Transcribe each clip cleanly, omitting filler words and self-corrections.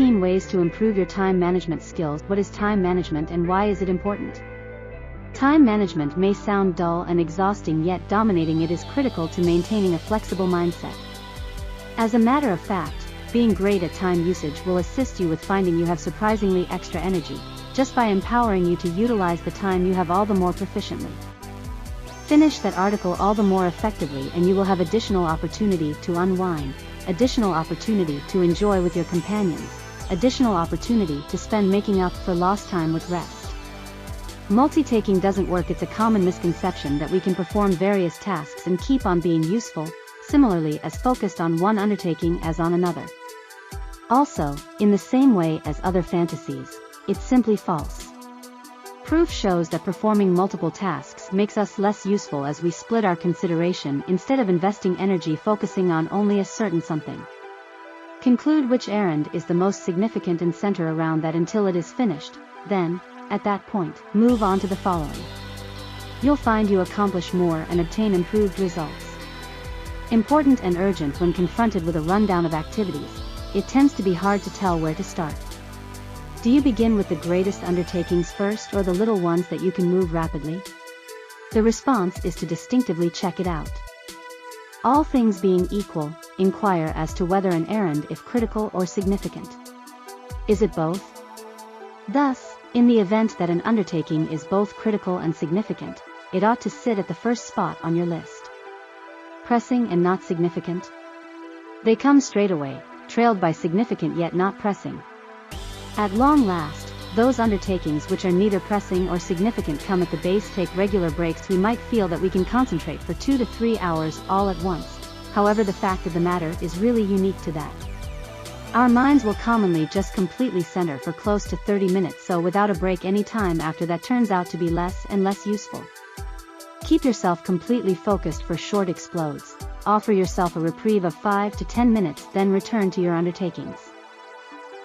15 ways to improve your time management skills. What is time management and why is it important? Time management may sound dull and exhausting, yet dominating it is critical to maintaining a flexible mindset. As a matter of fact, being great at time usage will assist you with finding you have surprisingly extra energy, just by empowering you to utilize the time you have all the more proficiently. Finish that article all the more effectively and you will have additional opportunity to unwind, additional opportunity to enjoy with your companions, additional opportunity to spend making up for lost time with rest. Multitasking doesn't work. It's a common misconception that we can perform various tasks and keep on being useful, similarly as focused on one undertaking as on another. Also, in the same way as other fantasies, it's simply false. Proof shows that performing multiple tasks makes us less useful as we split our consideration instead of investing energy focusing on only a certain something. Conclude which errand is the most significant and center around that until it is finished, then, at that point, move on to the following. You'll find you accomplish more and obtain improved results. Important and urgent. When confronted with a rundown of activities, it tends to be hard to tell where to start. Do you begin with the greatest undertakings first or the little ones that you can move rapidly? The response is to distinctively check it out. All things being equal, inquire as to whether an errand is critical or significant. Is it both? Thus, in the event that an undertaking is both critical and significant, it ought to sit at the first spot on your list. Pressing and not significant? They come straight away, trailed by significant yet not pressing. At long last, those undertakings which are neither pressing or significant come at the base. Take regular breaks. We might feel that we can concentrate for 2 to 3 hours all at once. However, the fact of the matter is really unique to that. Our minds will commonly just completely center for close to 30 minutes, so without a break any time after that turns out to be less and less useful. Keep yourself completely focused for short explodes. Offer yourself a reprieve of 5 to 10 minutes, then return to your undertakings.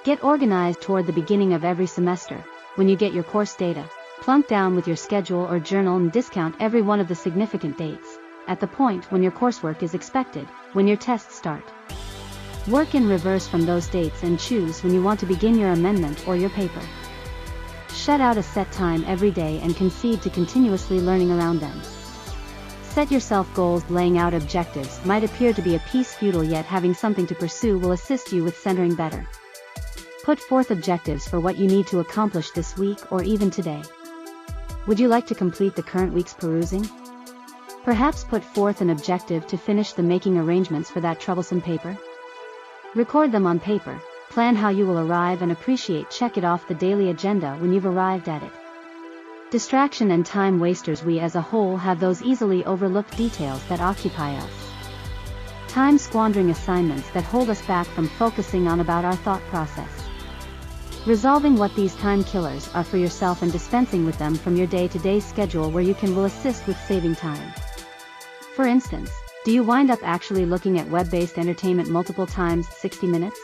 Get organized toward the beginning of every semester. When you get your course data, plunk down with your schedule or journal and discount every one of the significant dates, at the point when your coursework is expected, when your tests start. Work in reverse from those dates and choose when you want to begin your amendment or your paper. Shut out a set time every day and concede to continuously learning around them. Set yourself goals. Laying out objectives might appear to be a piece futile, yet having something to pursue will assist you with centering better. Put forth objectives for what you need to accomplish this week or even today. Would you like to complete the current week's perusing? Perhaps put forth an objective to finish the making arrangements for that troublesome paper. Record them on paper, plan how you will arrive and appreciate. Check it off the daily agenda when you've arrived at it. Distraction and time wasters. We as a whole have those easily overlooked details that occupy us. Time squandering assignments that hold us back from focusing on about our thought process. Resolving what these time killers are for yourself and dispensing with them from your day-to-day schedule where you can will assist with saving time. For instance, do you wind up actually looking at web-based entertainment multiple times 60 minutes?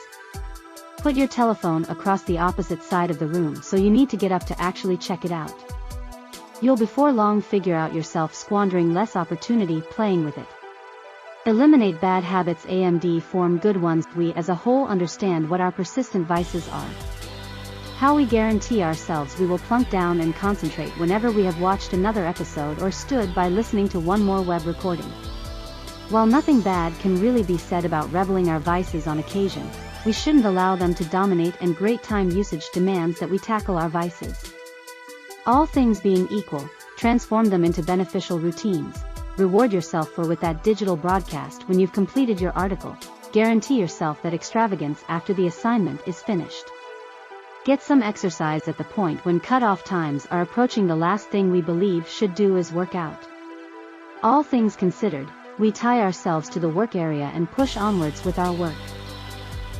Put your telephone across the opposite side of the room so you need to get up to actually check it out. You'll before long figure out yourself squandering less opportunity playing with it. Eliminate bad habits. AMD form good ones. We as a whole understand what our persistent vices are. How we guarantee ourselves we will plunk down and concentrate whenever we have watched another episode or stood by listening to one more web recording. While nothing bad can really be said about reveling our vices on occasion, we shouldn't allow them to dominate, and great time usage demands that we tackle our vices. All things being equal, transform them into beneficial routines. Reward yourself for with that digital broadcast when you've completed your article. Guarantee yourself that extravagance after the assignment is finished. Get some exercise at the point when cut-off times are approaching. The last thing we believe should do is work out. All things considered, we tie ourselves to the work area and push onwards with our work.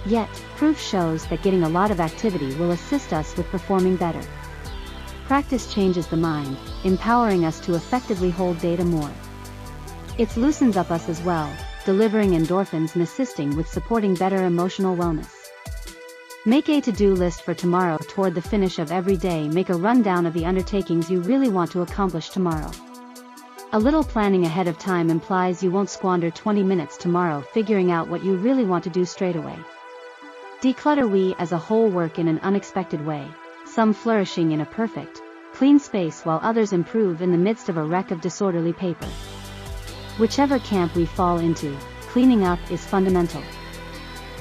Yet, proof shows that getting a lot of activity will assist us with performing better. Practice changes the mind, empowering us to effectively hold data more. It loosens up us as well, delivering endorphins and assisting with supporting better emotional wellness. Make a to-do list for tomorrow. Toward the finish of every day, make a rundown of the undertakings you really want to accomplish tomorrow. A little planning ahead of time implies you won't squander 20 minutes tomorrow figuring out what you really want to do straight away. Declutter. We as a whole work in an unexpected way, some flourishing in a perfect, clean space while others improve in the midst of a wreck of disorderly paper. Whichever camp we fall into, cleaning up is fundamental.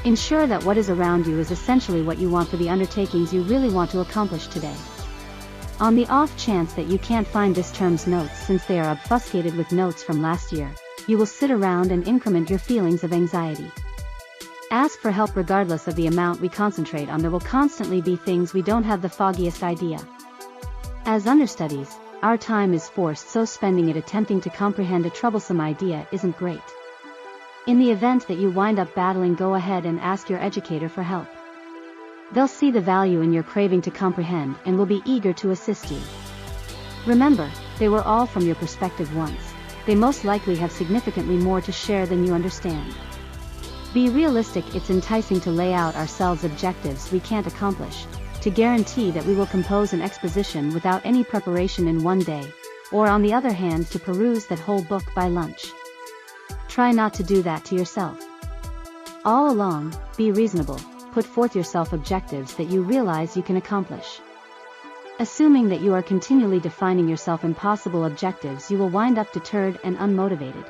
Ensure that what is around you is essentially what you want for the undertakings you really want to accomplish today. On the off chance that you can't find this term's notes since they are obfuscated with notes from last year, you will sit around and increment your feelings of anxiety. Ask for help regardless of the amount we concentrate on. There will constantly be things we don't have the foggiest idea. As understudies, our time is forced, so spending it attempting to comprehend a troublesome idea isn't great. In the event that you wind up battling, go ahead and ask your educator for help. They'll see the value in your craving to comprehend and will be eager to assist you. Remember, they were all from your perspective once. They most likely have significantly more to share than you understand. Be realistic. It's enticing to lay out ourselves objectives we can't accomplish, to guarantee that we will compose an exposition without any preparation in one day, or on the other hand to peruse that whole book by lunch. Try not to do that to yourself. All along, be reasonable, put forth yourself objectives that you realize you can accomplish. Assuming that you are continually defining yourself impossible objectives, you will wind up deterred and unmotivated.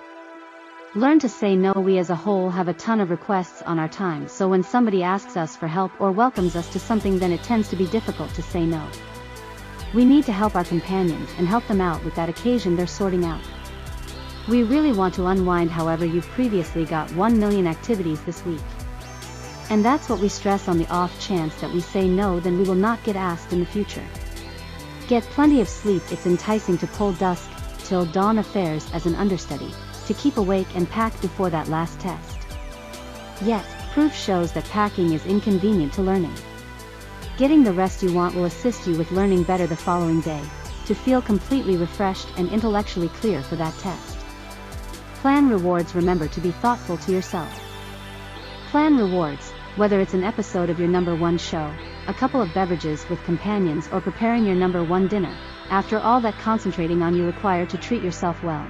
Learn to say no. We as a whole have a ton of requests on our time, so when somebody asks us for help or welcomes us to something, then it tends to be difficult to say no. We need to help our companions and help them out with that occasion they're sorting out. We really want to unwind, however you've previously got 1 million activities this week. And that's what we stress. On the off chance that we say no, then we will not get asked in the future. Get plenty of sleep. It's enticing to pull dusk till dawn affairs as an understudy, to keep awake and pack before that last test. Yet, proof shows that packing is inconvenient to learning. Getting the rest you want will assist you with learning better the following day, to feel completely refreshed and intellectually clear for that test. Plan rewards. Remember to be thoughtful to yourself. Plan rewards, whether it's an episode of your #1 show, a couple of beverages with companions, or preparing your #1 dinner. After all that concentrating on, you require to treat yourself well.